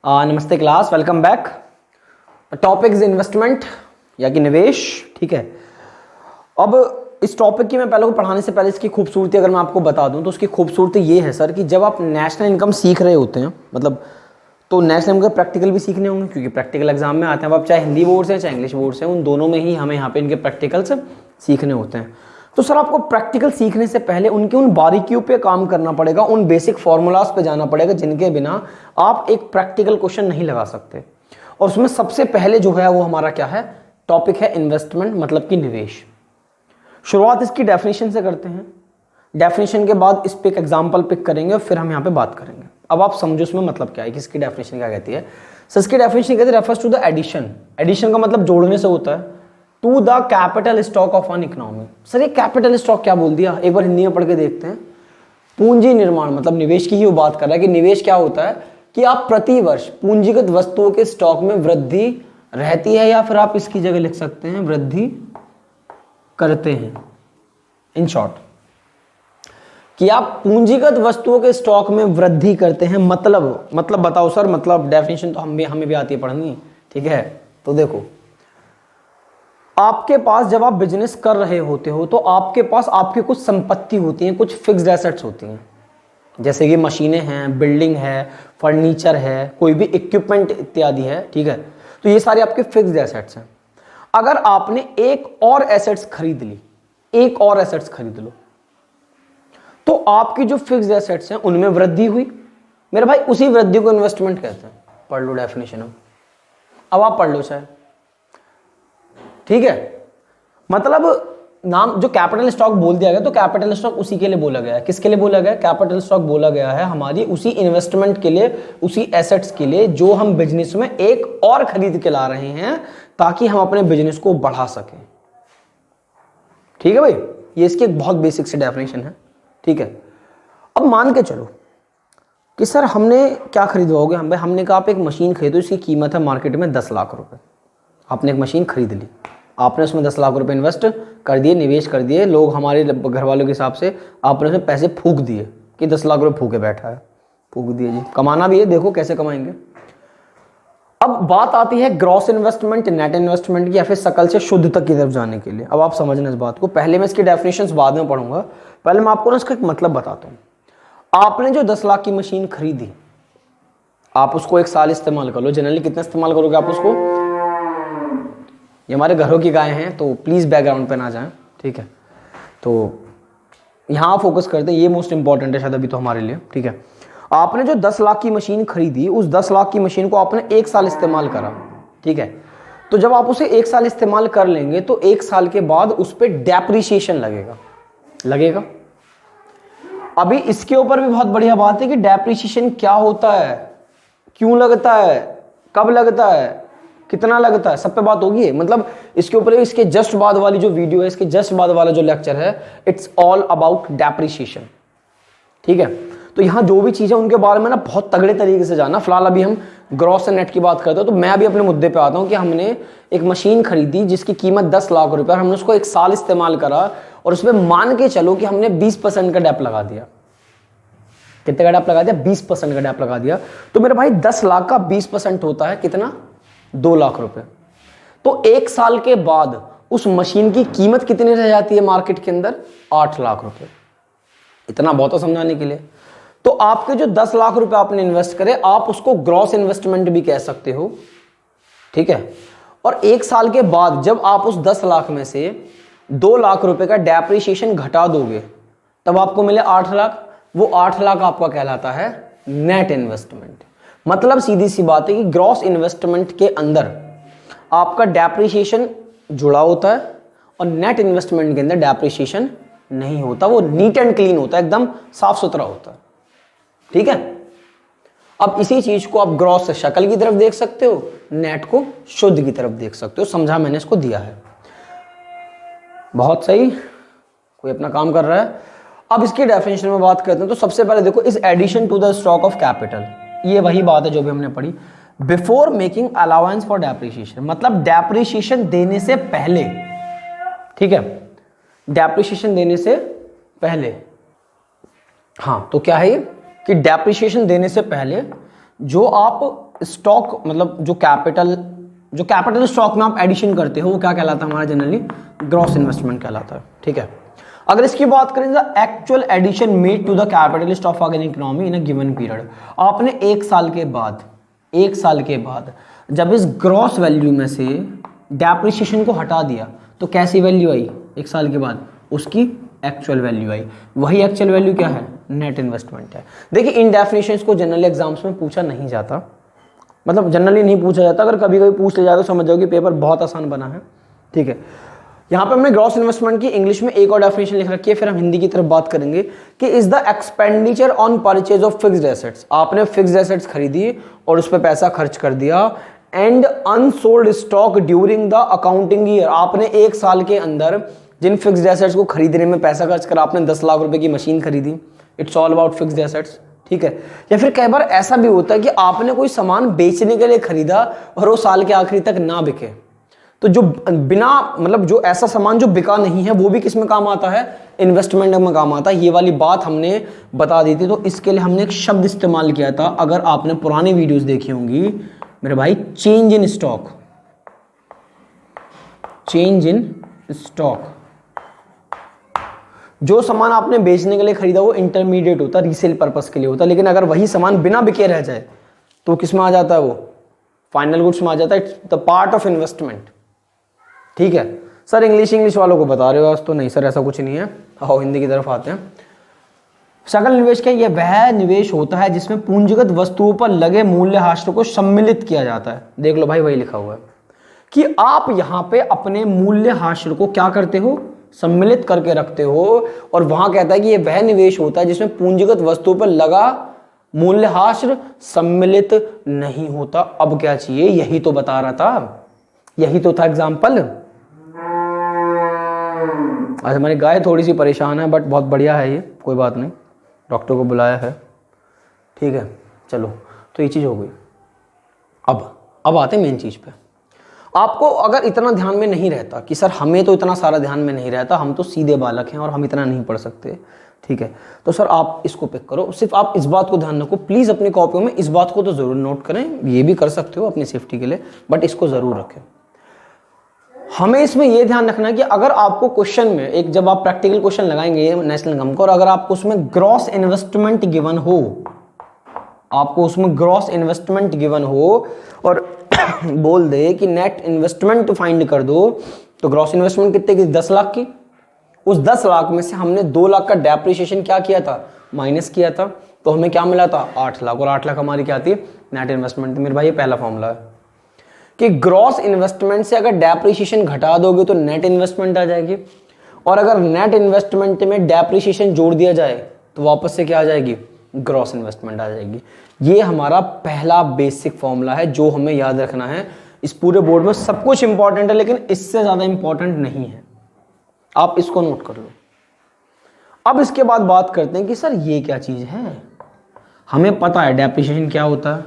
नमस्ते class, welcome back. Topic is investment या कि निवेश। ठीक है, अब इस टॉपिक की मैं पहले को पढ़ाने से पहले इसकी खूबसूरती अगर मैं आपको बता दूं तो उसकी खूबसूरती ये है सर कि जब आप नेशनल इनकम सीख रहे होते हैं मतलब तो नेशनल इनकम के प्रैक्टिकल भी सीखने होंगे क्योंकि प्रैक्टिकल एग्जाम में आते हैं। अब आप चाहे हिंदी बोर्ड से चाहे इंग्लिश बोर्ड से, उन दोनों में ही हमें यहाँ पे इनके प्रैक्टिकल्स सीखने होते हैं। तो सर आपको प्रैक्टिकल सीखने से पहले उनकी उन बारीकियों पे काम करना पड़ेगा, उन बेसिक फॉर्मूलाज पे जाना पड़ेगा जिनके बिना आप एक प्रैक्टिकल क्वेश्चन नहीं लगा सकते। और उसमें सबसे पहले जो है वो हमारा क्या है, टॉपिक है इन्वेस्टमेंट, मतलब कि निवेश। शुरुआत इसकी डेफिनेशन से करते हैं। डेफिनेशन के बाद इस पे एक एग्जाम्पल पिक करेंगे और फिर हम यहाँ पे बात करेंगे। अब आप समझो इसमें मतलब क्या है कि इसकी डेफिनेशन क्या कहती है। सर इसकी डेफिनेशन कहती है refers to the addition. Addition का मतलब जोड़ने से होता है। To the capital stock of an economy. Sir ये कैपिटल स्टॉक क्या बोल दिया, एक बार हिंदी में पढ़ के देखते हैं। पूंजी निर्माण, मतलब निवेश की ही वो बात कर रहा है कि निवेश क्या होता है कि आप प्रति वर्ष पूंजीगत वस्तुओं के स्टॉक में वृद्धि रहती है, या फिर आप इसकी जगह लिख सकते हैं वृद्धि करते हैं। इन शॉर्ट कि आप पूंजीगत वस्तुओं के स्टॉक में वृद्धि करते हैं। मतलब बताओ सर, मतलब डेफिनेशन तो हमें भी आती है पढ़नी। ठीक है, तो देखो आपके पास जब आप बिजनेस कर रहे होते हो तो आपके पास आपकी कुछ संपत्ति होती है, कुछ फिक्स्ड एसेट्स होती हैं, जैसे कि मशीनें हैं, बिल्डिंग है, फर्नीचर है, कोई भी इक्विपमेंट इत्यादि है। ठीक है, तो ये सारी आपके फिक्स्ड एसेट्स हैं। अगर आपने एक और एसेट्स खरीद ली, एक और एसेट्स खरीद लो, तो आपकी जो फिक्स्ड एसेट्स हैं उनमें वृद्धि हुई। मेरे भाई उसी वृद्धि को इन्वेस्टमेंट कहते हैं। पढ़ लो डेफिनेशन, अब आप पढ़ लो चाहे। ठीक है, मतलब नाम जो कैपिटल स्टॉक बोल दिया गया तो कैपिटल स्टॉक उसी के लिए बोला गया है। किसके लिए बोला गया है? कैपिटल स्टॉक बोला गया है हमारी उसी इन्वेस्टमेंट के लिए, उसी एसेट्स के लिए जो हम बिजनेस में एक और खरीद के ला रहे हैं ताकि हम अपने बिजनेस को बढ़ा सकें। ठीक है भाई, ये इसकी एक बहुत बेसिक सी डेफिनेशन है। ठीक है, अब मान के चलो कि सर हमने क्या खरीदवाओगे हम भाई, हमने कहा आप एक मशीन खरीदो, इसकी कीमत है मार्केट में 10 लाख रुपए। आपने एक मशीन खरीद ली, आपने उसमें 10 लाख रुपए इन्वेस्ट कर दिए, निवेश कर दिए। लोग हमारे घर वालों के हिसाब से आपने उसमें पैसे फूंक दिए कि 10 लाख रुपए फूके बैठा है, फूंक दिए जी। कमाना भी है, देखो कैसे कमाएंगे। अब बात आती है ग्रॉस इन्वेस्टमेंट, नेट इन्वेस्टमेंट की, या फिर सकल से शुद्ध तक की तरफ जाने के लिए। अब आप समझना इस बात को, पहले मैं इसकी डेफिनेशंस बाद में पढ़ूंगा, पहले मैं आपको ना इसका एक मतलब बताता हूँ। आपने जो 10 लाख की मशीन खरीदी, आप उसको एक साल इस्तेमाल कर लो। जनरली कितना इस्तेमाल करोगे आप उसको? ये हमारे घरों की गायें हैं तो प्लीज़ बैकग्राउंड पे ना जाएं। ठीक है, तो यहाँ फोकस करते हैं, ये मोस्ट इंपॉर्टेंट है शायद अभी तो हमारे लिए। ठीक है, आपने जो 10 लाख की मशीन खरीदी, उस 10 लाख की मशीन को आपने एक साल इस्तेमाल करा। ठीक है, तो जब आप उसे एक साल इस्तेमाल कर लेंगे तो एक साल के बाद उस पर डेप्रिसिएशन लगेगा। अभी इसके ऊपर भी बहुत बढ़िया बात है कि डेप्रिसिएशन क्या होता है, क्यों लगता है, कब लगता है, कितना लगता है, सब पे बात होगी। मतलब इसके ऊपर इसके जस्ट बाद वाली जो वीडियो है, इसके जस्ट बाद वाला जो लेक्चर है, इट्स ऑल अबाउट डेप्रिसिएशन। ठीक है, तो यहाँ जो भी चीजें उनके बारे में ना बहुत तगड़े तरीके से जाना। फिलहाल अभी हम ग्रॉस एंड नेट की बात करते हैं, तो मैं अभी अपने मुद्दे पे आता हूँ कि हमने एक मशीन खरीदी जिसकी कीमत 10 लाख रुपए, और हमने उसको एक साल इस्तेमाल करा और उसमें मान के चलो कि हमने 20% का डेप लगा दिया। कितने का डेप लगा दिया? 20% का डेप लगा दिया। तो मेरे भाई 10 लाख का 20% होता है कितना? 2 लाख रुपए। तो एक साल के बाद उस मशीन की कीमत कितनी रह जाती है मार्केट के अंदर? 8 लाख रुपए। इतना बहुत है समझाने के लिए। तो आपके जो 10 लाख रुपए आपने इन्वेस्ट करे, आप उसको ग्रॉस इन्वेस्टमेंट भी कह सकते हो। ठीक है, और एक साल के बाद जब आप उस 10 लाख में से 2 लाख रुपए का डेप्रिसिएशन घटा दोगे, तब आपको मिले 8 लाख। वो 8 लाख आपका कहलाता है नेट इन्वेस्टमेंट। मतलब सीधी सी बात है कि ग्रॉस इन्वेस्टमेंट के अंदर आपका डेप्रिसिएशन जुड़ा होता है और नेट इन्वेस्टमेंट के अंदर डेप्रिसिएशन नहीं होता। वो नीट एंड क्लीन होता है, एकदम साफ सुथरा होता है। ठीक है, अब इसी चीज को आप ग्रॉस से शकल की तरफ देख सकते हो, नेट को शुद्ध की तरफ देख सकते हो। समझा मैंने इसको दिया है, बहुत सही। कोई अपना काम कर रहा है। अब इसकी डेफिनेशन में बात करते हैं, तो सबसे पहले देखो, is addition to the stock of capital. ये वही बात है जो भी हमने पढ़ी, before making allowance for depreciation, मतलब डेप्रिसिएशन देने से पहले। ठीक है, डेप्रिसिएशन देने से पहले। हाँ, तो क्या है ये कि डेप्रिसिएशन देने से पहले जो आप स्टॉक मतलब जो कैपिटल स्टॉक में आप एडिशन करते हो वो क्या कहलाता है हमारा जनरली, ग्रॉस इन्वेस्टमेंट कहलाता है। ठीक है, अगर इसकी बात करें the actual addition made to the capital stock of an economy in a given period, आपने एक साल के बाद जब इस ग्रॉस वैल्यू में से डेप्रिसिएशन को हटा दिया तो कैसी वैल्यू आई, एक साल के बाद उसकी एक्चुअल वैल्यू आई। वही एक्चुअल वैल्यू क्या है, नेट इन्वेस्टमेंट है। देखिए इन डेफिनेशंस को जनरली एग्जाम्स में पूछा नहीं जाता, मतलब जनरली नहीं पूछा जाता, अगर कभी कभी पूछ लिया जाए तो समझ जाओ कि पेपर बहुत आसान बना है। ठीक है, यहाँ पे हमने ग्रॉस इन्वेस्टमेंट की इंग्लिश में एक और डेफिनेशन लिख रखी है, फिर हम हिंदी की तरफ बात करेंगे कि is the expenditure on purchase of fixed assets, आपने फिक्स्ड एसेट्स खरीदी और उस पर पैसा खर्च कर दिया, and unsold stock during the accounting year, आपने एक साल के अंदर जिन फिक्स्ड एसेट्स को खरीदने में पैसा खर्च करा, आपने 10 लाख रुपए की मशीन खरीदी, it's all about fixed assets. ठीक है, या फिर कई बार ऐसा भी होता है कि आपने कोई सामान बेचने के लिए खरीदा और वो साल के आखिरी तक ना बिके, तो जो बिना मतलब जो ऐसा सामान जो बिका नहीं है वो भी किस में काम आता है, इन्वेस्टमेंट में काम आता है। ये वाली बात हमने बता दी थी, तो इसके लिए हमने एक शब्द इस्तेमाल किया था, अगर आपने पुरानी वीडियोस देखी होंगी मेरे भाई, change in stock. Change in stock, जो सामान आपने बेचने के लिए खरीदा वो इंटरमीडिएट होता है, रीसेल पर्पस के लिए होता है, लेकिन अगर वही सामान बिना बिके रह जाए तो किस में आ जाता है, वो फाइनल गुड्स में आ जाता है, it's the part of investment. ठीक है सर, इंग्लिश वालों को बता रहे हो आज तो, नहीं सर ऐसा कुछ नहीं है। आओ हिंदी की तरफ आते हैं। सकल निवेश क्या, यह वह निवेश होता है जिसमें पूंजीगत वस्तुओं पर लगे मूल्यह्रास को सम्मिलित किया जाता है। देख लो भाई, वही लिखा हुआ है कि आप यहां पे अपने मूल्यह्रास को क्या करते हो, सम्मिलित करके रखते हो, और वहां कहता है कि यह वह निवेश होता है जिसमें पूंजीगत वस्तुओं पर लगा मूल्यह्रास सम्मिलित नहीं होता। अब क्या चाहिए, यही तो बता रहा था, यही तो था एग्जाम्पल। आज हमारी गाय थोड़ी सी परेशान है, बट बहुत बढ़िया है ये, कोई बात नहीं, डॉक्टर को बुलाया है। ठीक है, चलो तो ये चीज़ हो गई। अब आते हैं मेन चीज़ पे। आपको अगर इतना ध्यान में नहीं रहता कि सर हमें तो इतना सारा ध्यान में नहीं रहता, हम तो सीधे बालक हैं और हम इतना नहीं पढ़ सकते, ठीक है, तो सर आप इसको पिक करो। सिर्फ आप इस बात को ध्यान रखो प्लीज़, अपनी कॉपियों में इस बात को तो ज़रूर नोट करें, ये भी कर सकते हो अपनी सेफ्टी के लिए, बट इसको ज़रूर रखें। हमें इसमें यह ध्यान रखना है कि अगर आपको क्वेश्चन में एक, जब आप प्रैक्टिकल क्वेश्चन लगाएंगे नेशनल इनकम का, और अगर आपको उसमें ग्रॉस इन्वेस्टमेंट गिवन हो, आपको उसमें ग्रॉस इन्वेस्टमेंट गिवन हो और बोल दे कि नेट इन्वेस्टमेंट फाइंड कर दो, तो ग्रॉस इन्वेस्टमेंट कितने की, 10 लाख की। उस 10 लाख में से हमने 2 लाख का डेप्रिसिएशन क्या किया था, माइनस किया था, तो हमें क्या मिला था, 8 लाख, और 8 लाख हमारी क्या थी, नेट इन्वेस्टमेंट। मेरे भाई ये पहला फॉर्मूला है कि ग्रॉस इन्वेस्टमेंट से अगर डेप्रिसिएशन घटा दोगे तो नेट इन्वेस्टमेंट आ जाएगी, और अगर नेट इन्वेस्टमेंट में डेप्रिसिएशन जोड़ दिया जाए तो वापस से क्या आ जाएगी, ग्रॉस इन्वेस्टमेंट आ जाएगी। ये हमारा पहला बेसिक फॉर्मूला है जो हमें याद रखना है। इस पूरे बोर्ड में सब कुछ इंपॉर्टेंट है, लेकिन इससे ज्यादा इंपॉर्टेंट नहीं है, आप इसको नोट कर लो। अब इसके बाद बात करते हैं कि सर ये क्या चीज है, हमें पता है डेप्रिसिएशन क्या होता है,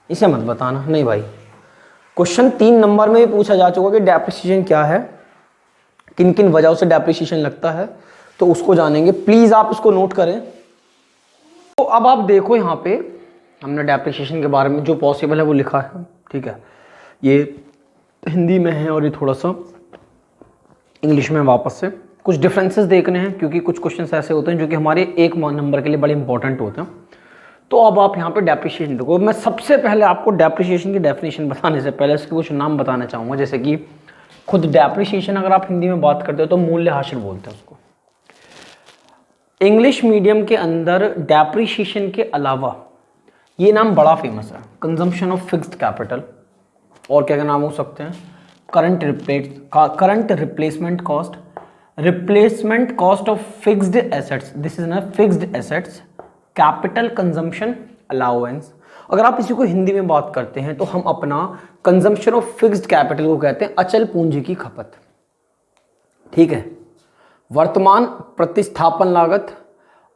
इसे मत बताना। नहीं भाई, क्वेश्चन 3 नंबर में भी पूछा जा चुका कि डेप्रिसिएशन क्या है, किन किन वजहों से डेप्रिसिएशन लगता है, तो उसको जानेंगे। प्लीज आप इसको नोट करें। तो अब आप देखो यहाँ पे हमने डेप्रिसिएशन के बारे में जो पॉसिबल है वो लिखा है, ठीक है, ये हिंदी में है और ये थोड़ा सा इंग्लिश में। वापस से कुछ डिफरेंसेस देखने हैं क्योंकि कुछ क्वेश्चंस ऐसे होते हैं जो कि हमारे 1 नंबर के लिए बड़े इंपॉर्टेंट होते हैं। तो अब आप यहाँ पे डेप्रिसिएशन देखो। मैं सबसे पहले आपको डेप्रिसिएशन की डेफिनेशन बताने से पहले इसके कुछ नाम बताना चाहूँगा, जैसे कि खुद डेप्रिसिएशन अगर आप हिंदी में बात करते हो तो मूल्यह्रास बोलते हैं उसको। इंग्लिश मीडियम के अंदर डेप्रिसिएशन के अलावा ये नाम बड़ा फेमस है, कंजम्पशन ऑफ फिक्स्ड कैपिटल, और क्या क्या नाम हो सकते हैं, current replacement cost, replacement cost of fixed assets, this is ना fixed assets, capital consumption allowance. अगर आप इसी को हिंदी में बात करते हैं तो हम अपना कंजम्पशन ऑफ फिक्स्ड कैपिटल को कहते हैं अचल पूंजी की खपत, ठीक है। वर्तमान प्रतिस्थापन लागत,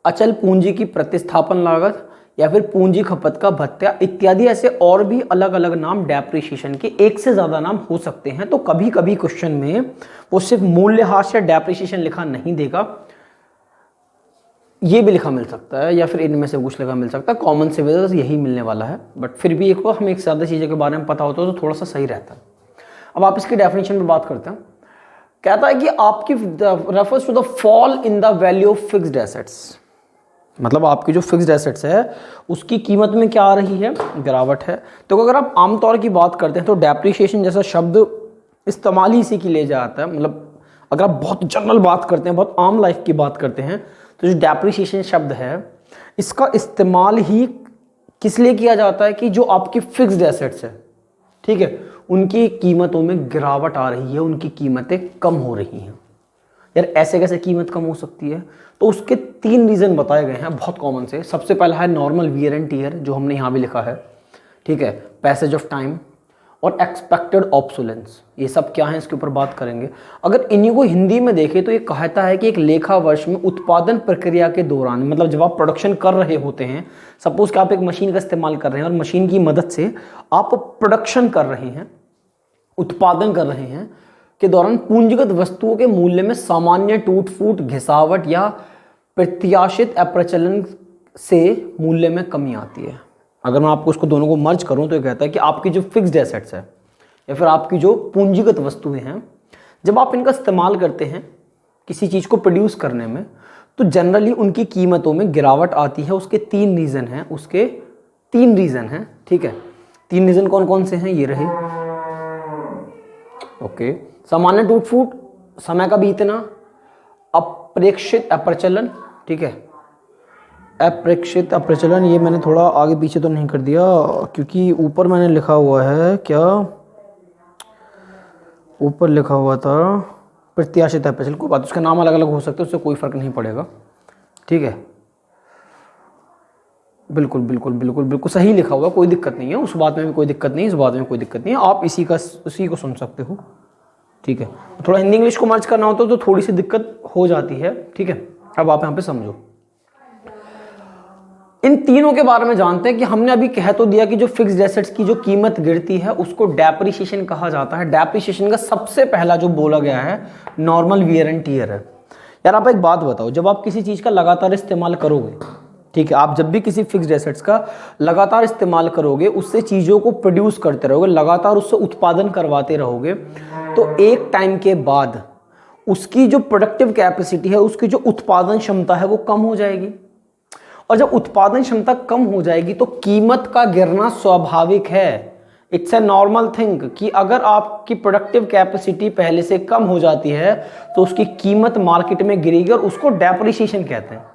अचल पूंजी की प्रतिस्थापन लागत, या फिर पूंजी खपत का भत्ता इत्यादि, ऐसे और भी अलग अलग नाम डेप्रिसिएशन के, एक से ज्यादा नाम हो सकते हैं। तो कभी कभी क्वेश्चन में वो सिर्फ मूल्यह्रास या डेप्रिसिएशन लिखा नहीं देगा, ये भी लिखा मिल सकता है या फिर इनमें से कुछ लिखा मिल सकता है, कॉमन से वजह यही मिलने वाला है, बट फिर भी एक हमें एक ज़्यादा चीज़ों के बारे में पता होता है तो थोड़ा सा सही रहता है। अब आप इसकी डेफिनेशन पे बात करते हैं। कहता है कि आपकी refers to the fall in the value of fixed assets, मतलब आपकी जो फिक्स्ड एसेट्स है उसकी कीमत में क्या आ रही है, गिरावट है। तो अगर आप आमतौर की बात करते हैं तो डेप्रिसिएशन जैसा शब्द इस्तेमाल ही इसी के लिए जाता है, मतलब अगर आप बहुत जनरल बात करते हैं, बहुत आम लाइफ की बात करते हैं, तो जो डेप्रिसिएशन शब्द है इसका इस्तेमाल ही किस लिए किया जाता है कि जो आपकी फिक्स्ड एसेट्स है, ठीक है, उनकी कीमतों में गिरावट आ रही है, उनकी कीमतें कम हो रही हैं। यार ऐसे कैसे कीमत कम हो सकती है, तो उसके 3 रीज़न बताए गए हैं बहुत कॉमन से। सबसे पहला है नॉर्मल वियर एंड टियर, जो हमने यहाँ भी लिखा है, ठीक है, पैसेज ऑफ टाइम और एक्सपेक्टेड ऑब्सोलेंस। ये सब क्या है इसके ऊपर बात करेंगे। अगर इन्हीं को हिंदी में देखें तो ये कहता है कि एक लेखा वर्ष में उत्पादन प्रक्रिया के दौरान, मतलब जब आप प्रोडक्शन कर रहे होते हैं, सपोज कि आप एक मशीन का इस्तेमाल कर रहे हैं और मशीन की मदद से आप प्रोडक्शन कर रहे हैं, उत्पादन कर रहे हैं, के दौरान पूंजीगत वस्तुओं के मूल्य में सामान्य टूट फूट, घिसावट या प्रत्याशित अप्रचलन से मूल्य में कमी आती है। अगर मैं आपको उसको दोनों को मर्ज करूं तो ये कहता है कि आपकी जो फिक्स्ड एसेट्स है या फिर आपकी जो पूंजीगत वस्तुएं हैं, जब आप इनका इस्तेमाल करते हैं किसी चीज़ को प्रोड्यूस करने में, तो जनरली उनकी कीमतों में गिरावट आती है। उसके 3 रीज़न हैं, उसके 3 रीज़न हैं, ठीक है। 3 रीज़न कौन कौन से हैं, ये रहे। ओके, सामान्य टूट फूट, समय का बीतना, अप्रेक्षित अप्रचलन, ठीक है, अप्रेक्षित अप्रचलन। ये मैंने थोड़ा आगे पीछे तो नहीं कर दिया क्योंकि ऊपर मैंने लिखा हुआ है, क्या ऊपर लिखा हुआ था, प्रत्याशित अप्रचलन। कोई बात, उसका नाम अलग अलग हो सकता है, उससे कोई फर्क नहीं पड़ेगा, ठीक है। बिल्कुल बिल्कुल बिल्कुल बिल्कुल सही लिखा हुआ, कोई दिक्कत नहीं है, उस बात में भी कोई दिक्कत नहीं है, इस बात में कोई दिक्कत नहीं है, आप इसी को सुन सकते हो, ठीक है। थोड़ा हिंदी इंग्लिश को मर्ज करना होता है तो थोड़ी सी दिक्कत हो जाती है, ठीक है। अब आप यहाँ पे समझो, इन तीनों के बारे में जानते हैं कि हमने अभी कह तो दिया कि जो फिक्स्ड एसेट्स की जो कीमत गिरती है उसको डेप्रिसिएशन कहा जाता है। डेप्रिसिएशन का सबसे पहला जो बोला गया है नॉर्मल वियर एंड टियर है। यार आप एक बात बताओ, जब आप किसी चीज़ का लगातार इस्तेमाल करोगे, ठीक है, आप जब भी किसी फिक्स्ड एसेट्स का लगातार इस्तेमाल करोगे, उससे चीज़ों को प्रोड्यूस करते रहोगे, लगातार उससे उत्पादन करवाते रहोगे, तो एक टाइम के बाद उसकी जो प्रोडक्टिव कैपेसिटी है, उसकी जो उत्पादन क्षमता है वो कम हो जाएगी। और जब उत्पादन क्षमता कम हो जाएगी तो कीमत का गिरना स्वाभाविक है। इट्स ए नॉर्मल थिंग कि अगर आपकी प्रोडक्टिव कैपेसिटी पहले से कम हो जाती है तो उसकी कीमत मार्केट में गिरेगी और उसको डेप्रिसिएशन कहते हैं।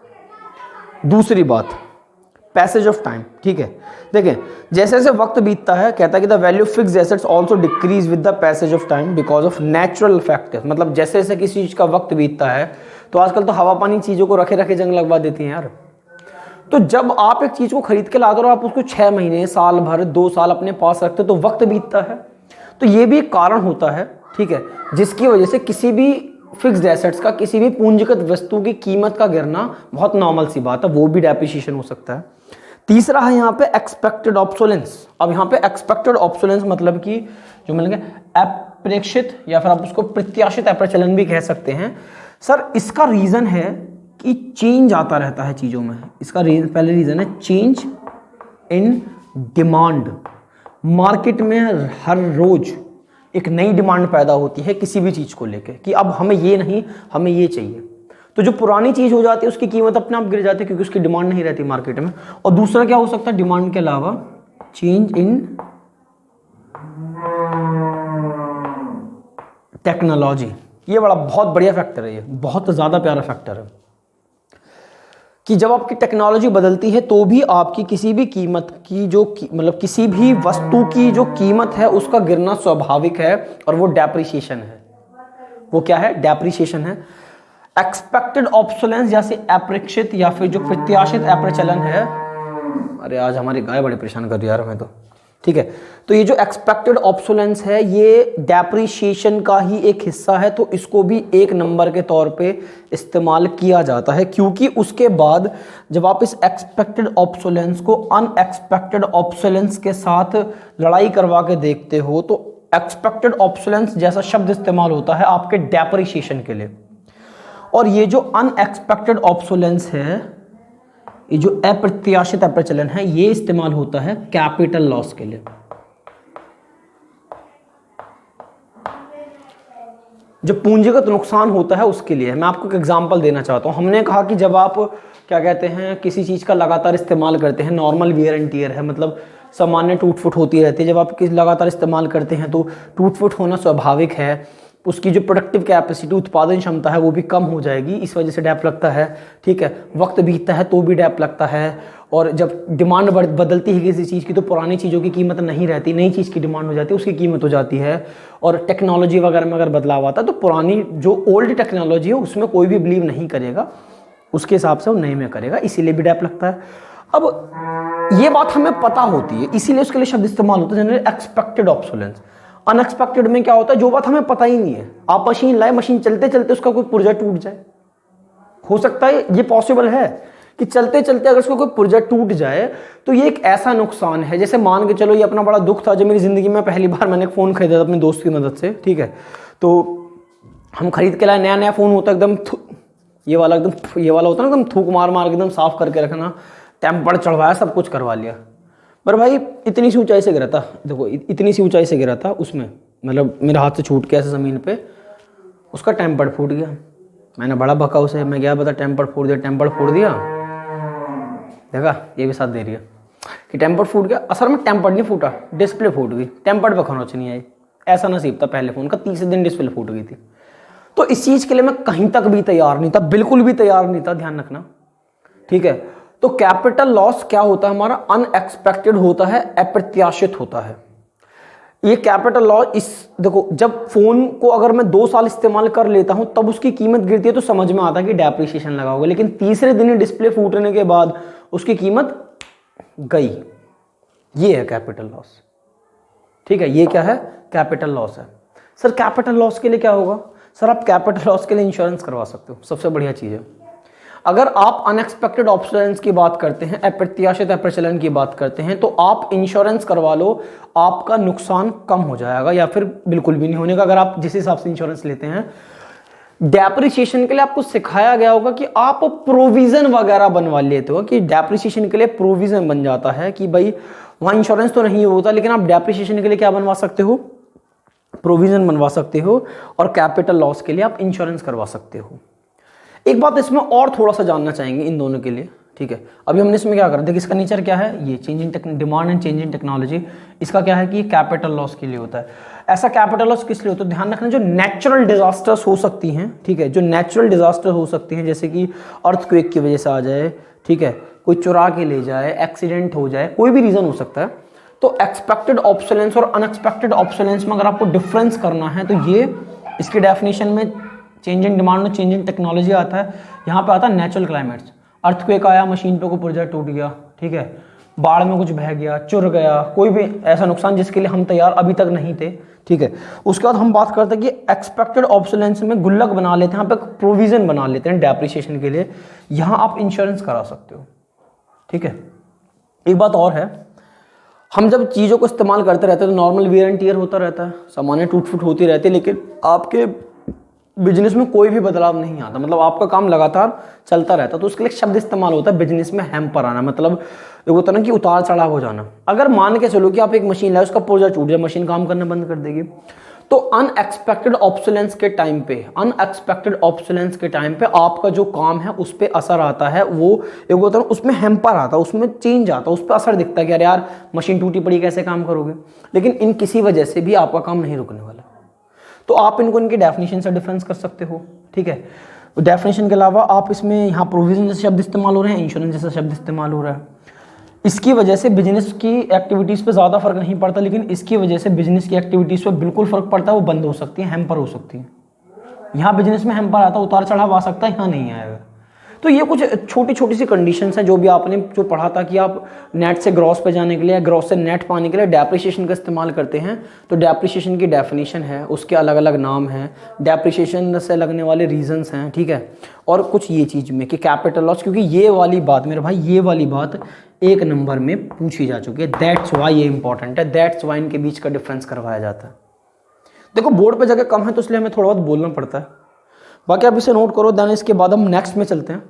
दूसरी बात, पैसेज ऑफ टाइम, ठीक है। देखें, जैसे जैसे वक्त बीतता है, कहता है कि the value of fixed assets also decrease with the passage of time because of natural factors. मतलब जैसे जैसे किसी चीज़ का वक्त बीतता है, तो आजकल तो हवा पानी चीज़ों को रखे रखे जंग लगवा देती हैं यार। तो जब आप एक चीज़ को खरीद के लाते हो और आप उसको 6 महीने, साल भर, 2 साल अपने पास रखते हो तो वक्त बीतता है। तो ये भी एक कारण होता है, ठीक है, जिसकी वजह से किसी भी फिक्स्ड एसेट्स का, किसी भी पूंजीगत वस्तु की कीमत का गिरना बहुत नॉर्मल सी बात है, वो भी डेप्रिसिएशन हो सकता है। तीसरा है यहाँ पे एक्सपेक्टेड ऑब्सोलेंस। अब यहाँ पे एक्सपेक्टेड ऑब्सोलेंस मतलब कि जो मिलेंगे अपेक्षित या फिर आप उसको प्रत्याशित अप्रचलन भी कह सकते हैं। सर इसका रीज़न है कि चेंज आता रहता है चीज़ों में। इसका पहले रीज़न है चेंज इन डिमांड। मार्केट में हर रोज एक नई डिमांड पैदा होती है किसी भी चीज़ को लेके कि अब हमें ये नहीं, हमें ये चाहिए। तो जो पुरानी चीज़ हो जाती है उसकी कीमत अपने आप गिर जाती है क्योंकि उसकी डिमांड नहीं रहती मार्केट में। और दूसरा क्या हो सकता है डिमांड के अलावा, चेंज इन टेक्नोलॉजी। ये बड़ा बहुत बढ़िया फैक्टर है, ये बहुत ज़्यादा प्यारा फैक्टर है कि जब आपकी टेक्नोलॉजी बदलती है तो भी आपकी किसी भी कीमत की जो मतलब किसी भी वस्तु की जो कीमत है उसका गिरना स्वाभाविक है और वो डेप्रिसिएशन है। वो क्या है? डेप्रिसिएशन है। एक्सपेक्टेड ऑब्सोलेंस जैसे अपेक्षित या फिर जो प्रत्याशित अप्रचलन है, अरे आज हमारी गाय बड़े परेशान कर रही है यार हमें तो, ठीक है। तो ये जो एक्सपेक्टेड ऑब्सोलेंस है ये डेप्रिसिएशन का ही एक हिस्सा है, तो इसको भी एक नंबर के तौर पे इस्तेमाल किया जाता है क्योंकि उसके बाद जब आप इस एक्सपेक्टेड ऑब्सोलेंस को अनएक्सपेक्टेड ऑब्सोलेंस के साथ लड़ाई करवा के देखते हो तो एक्सपेक्टेड ऑब्सोलेंस जैसा शब्द इस्तेमाल होता है आपके डेप्रिसिएशन के लिए। और ये जो अनएक्सपेक्टेड ऑब्सोलेंस है ये जो अप्रत्याशित अप्रचलन है ये इस्तेमाल होता है कैपिटल लॉस के लिए। जो पूंजीगत नुकसान होता है उसके लिए। मैं आपको एक एग्जांपल देना चाहता हूं। हमने कहा कि जब आप क्या कहते हैं किसी चीज़ का लगातार इस्तेमाल करते हैं, नॉर्मल वियर एंड टियर है, मतलब सामान्य टूट फुट होती रहती है। जब आप लगातार इस्तेमाल करते हैं तो टूट फुट होना स्वाभाविक है। उसकी जो प्रोडक्टिव कैपेसिटी, उत्पादन क्षमता है वो भी कम हो जाएगी, इस वजह से डैप लगता है। ठीक है, वक्त बीतता है तो भी डैप लगता है। और जब डिमांड बदलती है किसी चीज़ की तो पुरानी चीज़ों की कीमत नहीं रहती, नई चीज़ की डिमांड हो जाती है, उसकी कीमत हो जाती है। और टेक्नोलॉजी वगैरह में अगर बदलाव आता है तो पुरानी जो ओल्ड टेक्नोलॉजी है उसमें कोई भी बिलीव नहीं करेगा, उसके हिसाब से वो नए में करेगा, इसीलिए भी डैप लगता है। अब ये बात हमें पता होती है, इसीलिए उसके लिए शब्द इस्तेमाल होता है जनरली एक्सपेक्टेड ऑब्सोलेंस। अनएक्सपेक्टेड में क्या होता है, जो बात हमें पता ही नहीं है। आप मशीन लाए, मशीन चलते चलते उसका कोई पुर्जा टूट जाए, हो सकता है, ये पॉसिबल है कि चलते चलते अगर उसका कोई पुर्जा टूट जाए तो ये एक ऐसा नुकसान है। जैसे मान के चलो ये अपना बड़ा दुख था जब मेरी जिंदगी में पहली बार मैंने एक फ़ोन खरीदा था अपने दोस्त की मदद से। ठीक है, तो हम खरीद के लाए, नया नया फ़ोन होता है एकदम ये वाला होता है ना, एकदम थूक मार मार के एकदम साफ करके रखना, टेम्पर चढ़वाया, सब कुछ करवा लिया। पर भाई इतनी सी ऊंचाई से गिरा था, देखो इतनी सी ऊंचाई से गिरा था, उसमें मतलब मेरे हाथ से छूट के ऐसे ज़मीन पे उसका टेम्पर फूट गया। मैंने बड़ा बका उसे, मैं गया बता टेम्पर फोड़ दिया। देखा, ये भी साथ दे रही है कि टेम्पर फूट गया। असल में टेम्पर नहीं फूटा, डिस्प्ले फूट गई, टेम्पर पे खरोंच नहीं आई। ऐसा नसीब था पहले फ़ोन का, तीसरे दिन डिस्प्ले फूट गई थी। तो इस चीज़ के लिए मैं कहीं तक भी तैयार नहीं था, बिल्कुल भी तैयार नहीं था, ध्यान रखना। ठीक है, तो कैपिटल लॉस क्या होता है हमारा, अनएक्सपेक्टेड होता है, अप्रत्याशित होता है। ये कैपिटल लॉस देखो, जब फोन को अगर मैं 2 साल इस्तेमाल कर लेता हूं तब उसकी कीमत गिरती है तो समझ में आता है कि डेप्रिसिएशन लगा होगा, लेकिन तीसरे दिन ही डिस्प्ले फूटने के बाद उसकी कीमत गई। ये है कैपिटल लॉस। ठीक है, ये क्या है, कैपिटल लॉस है। सर कैपिटल लॉस के लिए क्या होगा, सर आप कैपिटल लॉस के लिए इंश्योरेंस करवा सकते हो, सबसे बढ़िया चीज़ है। अगर आप अनएक्सपेक्टेड ऑब्सोलेंस की बात करते हैं, अप्रत्याशित अप्रचलन की बात करते हैं, तो आप इंश्योरेंस करवा लो, आपका नुकसान कम हो जाएगा या फिर बिल्कुल भी नहीं होने का, अगर आप जिस हिसाब से इंश्योरेंस लेते हैं। डेप्रिसिएशन के लिए आपको सिखाया गया होगा कि आप प्रोविजन वगैरह बनवा लेते हो, कि डेप्रिसिएशन के लिए प्रोविजन बन जाता है कि भाई वहां इंश्योरेंस तो नहीं होता लेकिन आप डेप्रिसिएशन के लिए क्या बनवा सकते हो, प्रोविजन बनवा सकते हो, और कैपिटल लॉस के लिए आप इंश्योरेंस करवा सकते हो। एक बात इसमें और थोड़ा सा जानना चाहेंगे इन दोनों के लिए। ठीक है, अभी हमने इसमें क्या करा, देखिए इसका नेचर क्या है, ये change in demand and change in technology. इसका क्या है कि कैपिटल लॉस के लिए होता है। ऐसा कैपिटल लॉस किस लिए होता है, ध्यान रखना, जो नेचुरल डिजास्टर्स हो सकती हैं, ठीक है, जो नेचुरल डिजास्टर हो सकती हैं, जैसे कि अर्थक्वेक की वजह से आ जाए, ठीक है, कोई चुरा के ले जाए, एक्सीडेंट हो जाए, कोई भी रीजन हो सकता है। तो एक्सपेक्टेड ऑब्सोलेंस और अनएक्सपेक्टेड ऑब्सोलेंस में अगर आपको डिफरेंस करना है तो ये इसकी डेफिनेशन में चेंज इन डिमांड में चेंज इन टेक्नोलॉजी आता है। यहाँ पे आता है नेचुरल क्लाइमेट्स, अर्थक्वेक आया, मशीन पे को पुर्जा टूट गया, ठीक है, बाढ़ में कुछ बह गया, चुर गया, कोई भी ऐसा नुकसान जिसके लिए हम तैयार अभी तक नहीं थे। ठीक है, उसके बाद हम बात करते हैं कि एक्सपेक्टेड ऑब्सोलेंस में गुल्लक बना लेते हैं, यहाँ पे प्रोविजन बना लेते हैं डेप्रिसिएशन के लिए, यहाँ आप इंश्योरेंस करा सकते हो। ठीक है, एक बात और है, हम जब चीज़ों को इस्तेमाल करते रहते हैं तो नॉर्मल वियर एंड टियर होता रहता है, सामान्य टूट फूट होती रहती है, लेकिन आपके बिजनेस में कोई भी बदलाव नहीं आता, मतलब आपका काम लगातार चलता रहता है। तो उसके लिए शब्द इस्तेमाल होता है बिजनेस में हैम्पर आना, मतलब ये होता है ना कि उतार चढ़ाव हो जाना। अगर मान के चलो कि आप एक मशीन लाए, उसका पुर्जा टूट जाए, मशीन काम करना बंद कर देगी, तो अनएक्सपेक्टेड ऑब्सोलेंस के टाइम पे आपका जो काम है उस पर असर आता है, वो एक होता है उसमें हैम्पर आता है, उसमें चेंज आता है, उस पर असर दिखता है कि अरे यार मशीन टूटी पड़ी, कैसे काम करोगे, लेकिन इन किसी वजह से भी आपका काम नहीं रुकने वाला। तो आप इनको इनकी डेफिनेशन से डिफरेंस कर सकते हो। ठीक है, डेफिनेशन के अलावा आप इसमें यहाँ प्रोविजन जैसे शब्द इस्तेमाल हो रहे हैं, इंश्योरेंस जैसा शब्द इस्तेमाल हो रहा है। इसकी वजह से बिजनेस की एक्टिविटीज़ पे ज़्यादा फर्क नहीं पड़ता, लेकिन इसकी वजह से बिजनेस की एक्टिविटीज़ पे बिल्कुल फर्क पड़ता है, वो बंद हो सकती है, हैम्पर हो सकती है। यहाँ बिजनेस में हैम्पर आता है, उतार चढ़ाव आ सकता है, यहाँ नहीं आएगा। तो ये कुछ छोटी छोटी सी कंडीशंस हैं जो भी आपने जो पढ़ा था कि आप नेट से ग्रॉस पे जाने के लिए, ग्रॉस से नेट पाने के लिए डेप्रिसिएशन का इस्तेमाल करते हैं। तो डेप्रिसिएशन की डेफिनेशन है, उसके अलग अलग नाम हैं, डेप्रिसिएशन से लगने वाले रीजंस हैं। ठीक है, और कुछ ये चीज़ में कि कैपिटल लॉस, क्योंकि ये वाली बात मेरे भाई, ये वाली बात 1 नंबर में पूछी जा चुकी है, दैट्स वाई ये इंपॉर्टेंट है, दैट्स वाई इनके बीच का डिफरेंस करवाया जाता है। देखो बोर्ड पे जगह कम है तो इसलिए हमें थोड़ा बहुत बोलना पड़ता है, बाकी आप इसे नोट करो, देन इसके बाद हम नेक्स्ट में चलते हैं।